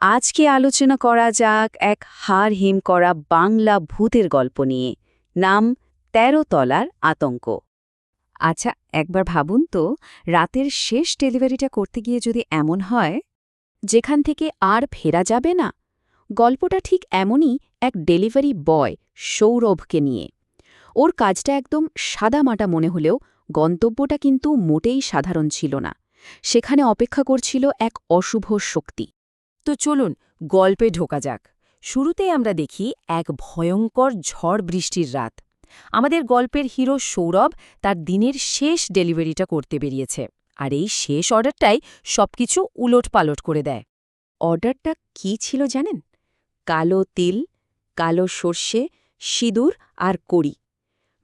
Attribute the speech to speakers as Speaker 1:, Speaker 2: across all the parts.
Speaker 1: আজকে আলোচনা করা যাক এক হাড় হিম করা বাংলা ভূতের গল্প নিয়ে। নাম ১৩ তলার আতঙ্ক। আচ্ছা, একবার ভাবুন তো, রাতের শেষ ডেলিভারিটা করতে গিয়ে যদি এমন হয় যেখান থেকে আর ফেরা যাবে না। গল্পটা ঠিক এমনই এক ডেলিভারি বয় সৌরভকে নিয়ে। ওর কাজটা একদম সাদামাটা মনে হলেও গন্তব্যটা কিন্তু মোটেই সাধারণ ছিল না। সেখানে অপেক্ষা করছিল এক অশুভ শক্তি।
Speaker 2: তো চলুন গল্পে ঢোকা যাক। শুরুতেই আমরা দেখি এক ভয়ঙ্কর ঝড় বৃষ্টির রাত। আমাদের গল্পের হিরো সৌরভ তার দিনের শেষ ডেলিভারিটা করতে বেরিয়েছে, আর এই শেষ অর্ডারটাই সবকিছু উলটপালট করে দেয়।
Speaker 1: অর্ডারটা কি ছিল জানেন? কালো তিল, কালো সর্ষে, সিঁদুর আর কড়ি।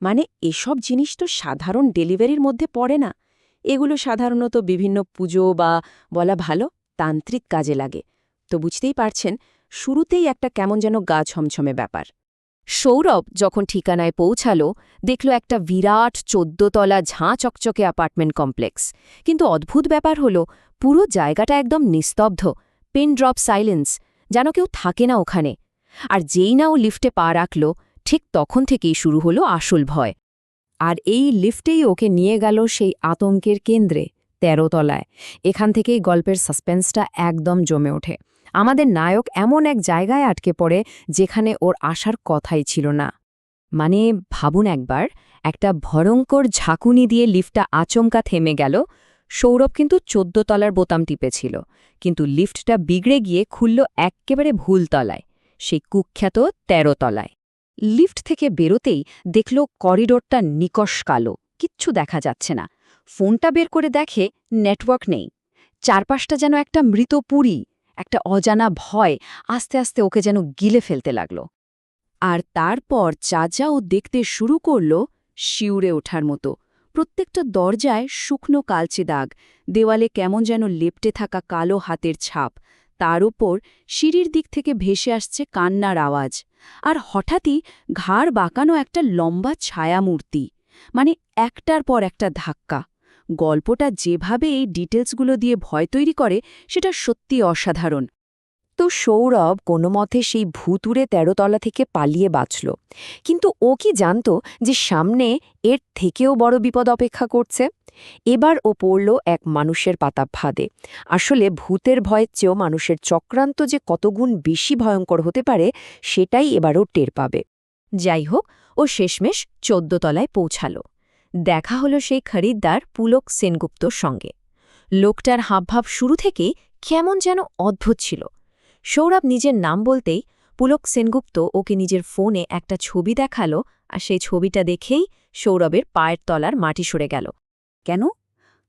Speaker 1: মানে এসব জিনিস তো সাধারণ ডেলিভারির মধ্যে পড়ে না। এগুলো সাধারণত বিভিন্ন পুজো বা বলা ভালো তান্ত্রিক কাজে লাগে। তো বুঝতেই পারছেন, শুরুতেই একটা কেমন যেন গা ছমছমে ব্যাপার।
Speaker 2: সৌরভ যখন ঠিকানায় পৌঁছালো, দেখল একটা বিরাট ১৪ তলা ঝাঁ চকচকে অ্যাপার্টমেন্ট কমপ্লেক্স। কিন্তু অদ্ভুত ব্যাপার হলো, পুরো জায়গাটা একদম নিস্তব্ধ, পিন ড্রপ সাইলেন্স, যেন কেউ থাকে না ওখানে। আর যেই না ও লিফটে পা রাখল, ঠিক তখন থেকেই শুরু হলো আসল ভয়। আর এই লিফটেই ওকে নিয়ে গেল সেই আতঙ্কের কেন্দ্রে, ১৩ তলায়। এখান থেকেই গল্পের সাসপেন্সটা একদম জমে ওঠে। আমাদের নায়ক এমন এক জায়গায় আটকে পড়ে যেখানে ওর আসার কথাই ছিল না। মানে ভাবুন একবার, একটা ভয়ঙ্কর ঝাঁকুনি দিয়ে লিফটটা আচমকা থেমে গেল। সৌরভ কিন্তু ১৪ তলার বোতাম টিপেছিল, কিন্তু লিফটটা বিগড়ে গিয়ে খুলল এক্কেবারে ভুল তলায়, সেই কুখ্যাত ১৩ তলায়। লিফট থেকে বেরোতেই দেখল করিডোরটা নিকষ কালো, কিচ্ছু দেখা যাচ্ছে না। ফোনটা বের করে দেখে নেটওয়ার্ক নেই। চারপাশটা যেন একটা মৃত পুরী। একটা অজানা ভয় আস্তে আস্তে ওকে যেন গিলে ফেলতে লাগল। আর তারপর যা ও দেখতে শুরু করল, শিউরে ওঠার মতো। প্রত্যেকটা দরজায় শুকনো কালচে দাগ, দেওয়ালে কেমন যেন লেপ্টে থাকা কালো হাতের ছাপ। তার উপর সিঁড়ির দিক থেকে ভেসে আসছে কান্নার আওয়াজ। আর হঠাৎই ঘাড় বাঁকানো একটা লম্বা ছায়ামূর্তি। মানে একটার পর একটা ধাক্কা। গল্পটা যেভাবে এই ডিটেলসগুলো দিয়ে ভয় তৈরি করে, সেটা সত্যি অসাধারণ। তো সৌরভ কোনো মতে সেই ভুতুড়ে ১৩ তলা থেকে পালিয়ে বাঁচল। কিন্তু ও কি জানত যে সামনে এর থেকেও বড় বিপদ অপেক্ষা করছে? এবার ও পড়ল এক মানুষের পাতা ফাঁদে। আসলে ভূতের ভয়ের চেয়েও মানুষের চক্রান্ত যে কতগুণ বেশি ভয়ঙ্কর হতে পারে, সেটাই এবারও টের পাবে। যাই হোক, ও শেষমেশ ১৪ তলায় পৌঁছাল। দেখা হলো সেই খরিদ্দার পুলক সেনগুপ্তর সঙ্গে। লোকটার হাবভাব শুরু থেকেই কেমন যেন অদ্ভুত ছিল। সৌরভ নিজের নাম বলতেই পুলক সেনগুপ্ত ওকে নিজের ফোনে একটা ছবি দেখালো, আর সেই ছবিটা দেখেই সৌরভের পায়ের তলার মাটি সরে গেল।
Speaker 1: কেন?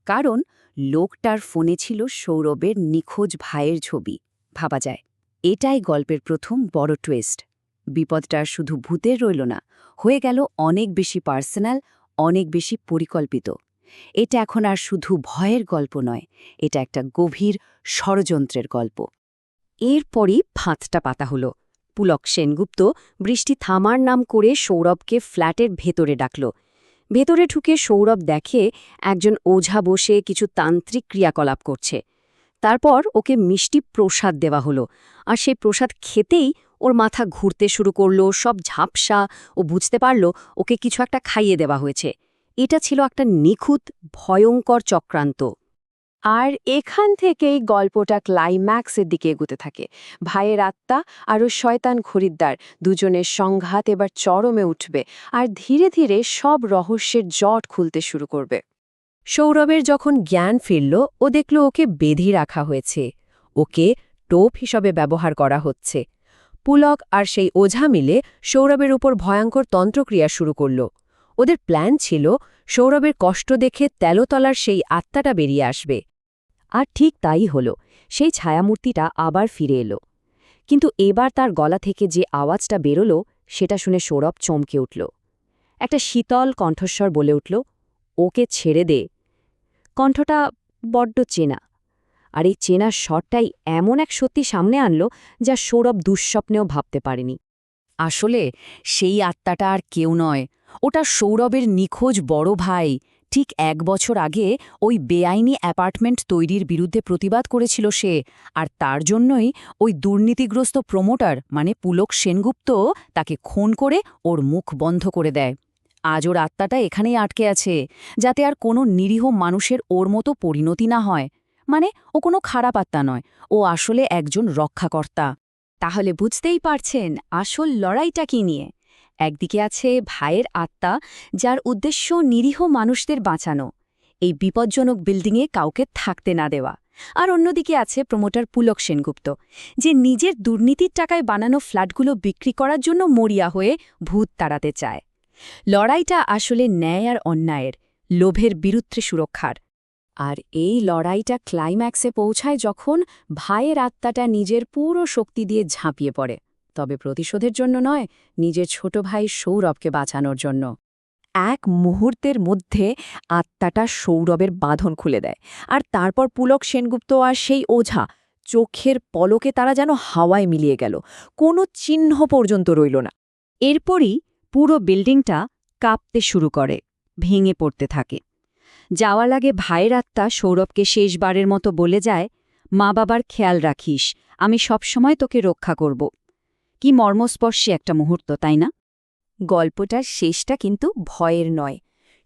Speaker 1: কারণ লোকটার ফোনে ছিল সৌরভের নিখোঁজ ভাইয়ের ছবি। ভাবা যায়, এটাই গল্পের প্রথম বড় টুইস্ট। বিপদটা শুধু ভূতের রইল না, হয়ে গেল অনেক বেশি পার্সোনাল, অনেক বেশি পরিকল্পিত। এটা এখন আর শুধু ভয়ের গল্প নয়, এটা একটা গভীর ষড়যন্ত্রের গল্প। এরপরই ফাঁদটা পাতা হল। পুলক সেনগুপ্ত বৃষ্টি থামার নাম করে সৌরভকে ফ্ল্যাটের ভেতরে ডাকল। ভেতরে ঢুকে সৌরভ দেখে একজন ওঝা বসে কিছু তান্ত্রিক ক্রিয়াকলাপ করছে। তারপর ওকে মিষ্টি প্রসাদ দেওয়া হলো, আর সেই প্রসাদ খেতেই ওর মাথা ঘুরতে শুরু করল, সব ঝাপসা। ও বুঝতে পারল ওকে কিছু একটা খাইয়ে দেওয়া হয়েছে। এটা ছিল একটা নিখুঁত ভয়ঙ্কর চক্রান্ত। আর এখান থেকেই গল্পটা ক্লাইম্যাক্সের দিকে এগোতে থাকে। ভাইয়ের আত্মা আরও শয়তান খরিদ্দার, দুজনের সংঘাত এবার চরমে উঠবে, আর ধীরে ধীরে সব রহস্যের জট খুলতে শুরু করবে। সৌরভের যখন জ্ঞান ফিরল, ও দেখল ওকে বেঁধে রাখা হয়েছে, ওকে টোপ হিসাবে ব্যবহার করা হচ্ছে। পুলক আর সেই ওঝা মিলে সৌরভের উপর ভয়ঙ্কর তন্ত্রক্রিয়া শুরু করল। ওদের প্ল্যান ছিল সৌরভের কষ্ট দেখে ১৩ তলার সেই আত্মাটা বেরিয়ে আসবে। আর ঠিক তাই হল, সেই ছায়ামূর্তিটা আবার ফিরে এলো। কিন্তু এবার তার গলা থেকে যে আওয়াজটা বেরোল, সেটা শুনে সৌরভ চমকে উঠল। একটা শীতল কণ্ঠস্বর বলে উঠল, ওকে ছেড়ে দে। কণ্ঠটা বড্ড চেনা, আর এই চেনা স্বরটাই এমন এক সত্যি সামনে আনল যা সৌরভ দুঃস্বপ্নেও ভাবতে পারেনি। আসলে সেই আত্মাটা আর কেউ নয়, ওটা সৌরভের নিখোঁজ বড় ভাই ঠিক ১ বছর আগে ওই বেআইনি অ্যাপার্টমেন্ট তৈরির বিরুদ্ধে প্রতিবাদ করেছিল সে, আর তার জন্যই ওই দুর্নীতিগ্রস্ত প্রমোটার মানে পুলক সেনগুপ্ত তাকে খুন করে ওর মুখ বন্ধ করে দেয়। আজ ওর আত্মাটা এখানেই আটকে আছে, যাতে আর কোনো নিরীহ মানুষের ওর মতো পরিণতি না হয়। মানে ও কোনো খারাপ আত্মা নয়, ও আসলে একজন রক্ষাকর্তা। তাহলে বুঝতেই পারছেন আসল লড়াইটা কি নিয়ে। একদিকে আছে ভাইয়ের আত্মা, যার উদ্দেশ্য নিরীহ মানুষদের বাঁচানো, এই বিপজ্জনক বিল্ডিংয়ে কাউকে থাকতে না দেওয়া। আর অন্যদিকে আছে প্রমোটার পুলক সেনগুপ্ত, যে নিজের দুর্নীতির টাকায় বানানো ফ্ল্যাটগুলো বিক্রি করার জন্য মরিয়া হয়ে ভূত তাড়াতে চায়। লড়াইটা আসলে ন্যায় আর অন্যায়ের, লোভের বিরুদ্ধে সুরক্ষার। আর এই লড়াইটা ক্লাইম্যাক্সে পৌঁছায় যখন ভাইয়ের আত্মাটা নিজের পুরো শক্তি দিয়ে ঝাঁপিয়ে পড়ে, তবে প্রতিশোধের জন্য নয়, নিজের ছোট ভাই সৌরভকে বাঁচানোর জন্য। এক মুহূর্তের মধ্যে আত্মাটা সৌরভের বাঁধন খুলে দেয়, আর তারপর পুলক সেনগুপ্ত আর সেই ওঝা চোখের পলকে তারা যেন হাওয়ায় মিলিয়ে গেল, কোনো চিহ্ন পর্যন্ত রইল না। এরপরই পুরো বিল্ডিংটা কাঁপতে শুরু করে, ভেঙে পড়তে থাকে। যাওয়ার আগে ভাইয়ের আত্মা সৌরভকে শেষবারের মতো বলে যায়, মা বাবার খেয়াল রাখিস, আমি সবসময় তোকে রক্ষা করব। কি মর্মস্পর্শী একটা মুহূর্ত, তাই না? গল্পটার শেষটা কিন্তু ভয়ের নয়।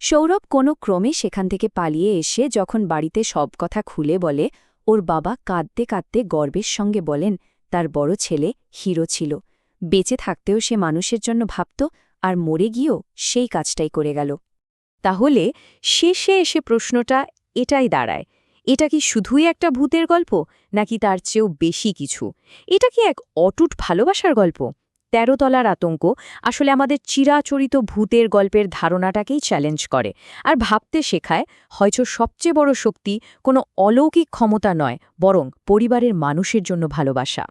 Speaker 1: সৌরভ কোনো ক্রমে সেখান থেকে পালিয়ে এসে যখন বাড়িতে সব কথা খুলে বলে, ওর বাবা কাঁদতে কাঁদতে গর্বের সঙ্গে বলেন তার বড় ছেলে হিরো ছিল, বেঁচে থাকতেও সে মানুষের জন্য ভাবত, আর মরে গিয়েও সেই কাজটাই করে গেল। তাহলে শেষে এসে প্রশ্নটা এটাই দাঁড়ায়, এটা কি শুধুই একটা ভূতের গল্প, নাকি তার চেয়েও বেশি কিছু? এটা কি এক অটুট ভালোবাসার গল্প? ১৩ তলার আতঙ্ক আসলে আমাদের চিরাচরিত ভূতের গল্পের ধারণাটাকেই চ্যালেঞ্জ করে, আর ভাবতে শেখায় হয়তো সবচেয়ে বড় শক্তি কোনো অলৌকিক ক্ষমতা নয়, বরং পরিবারের মানুষের জন্য ভালোবাসা।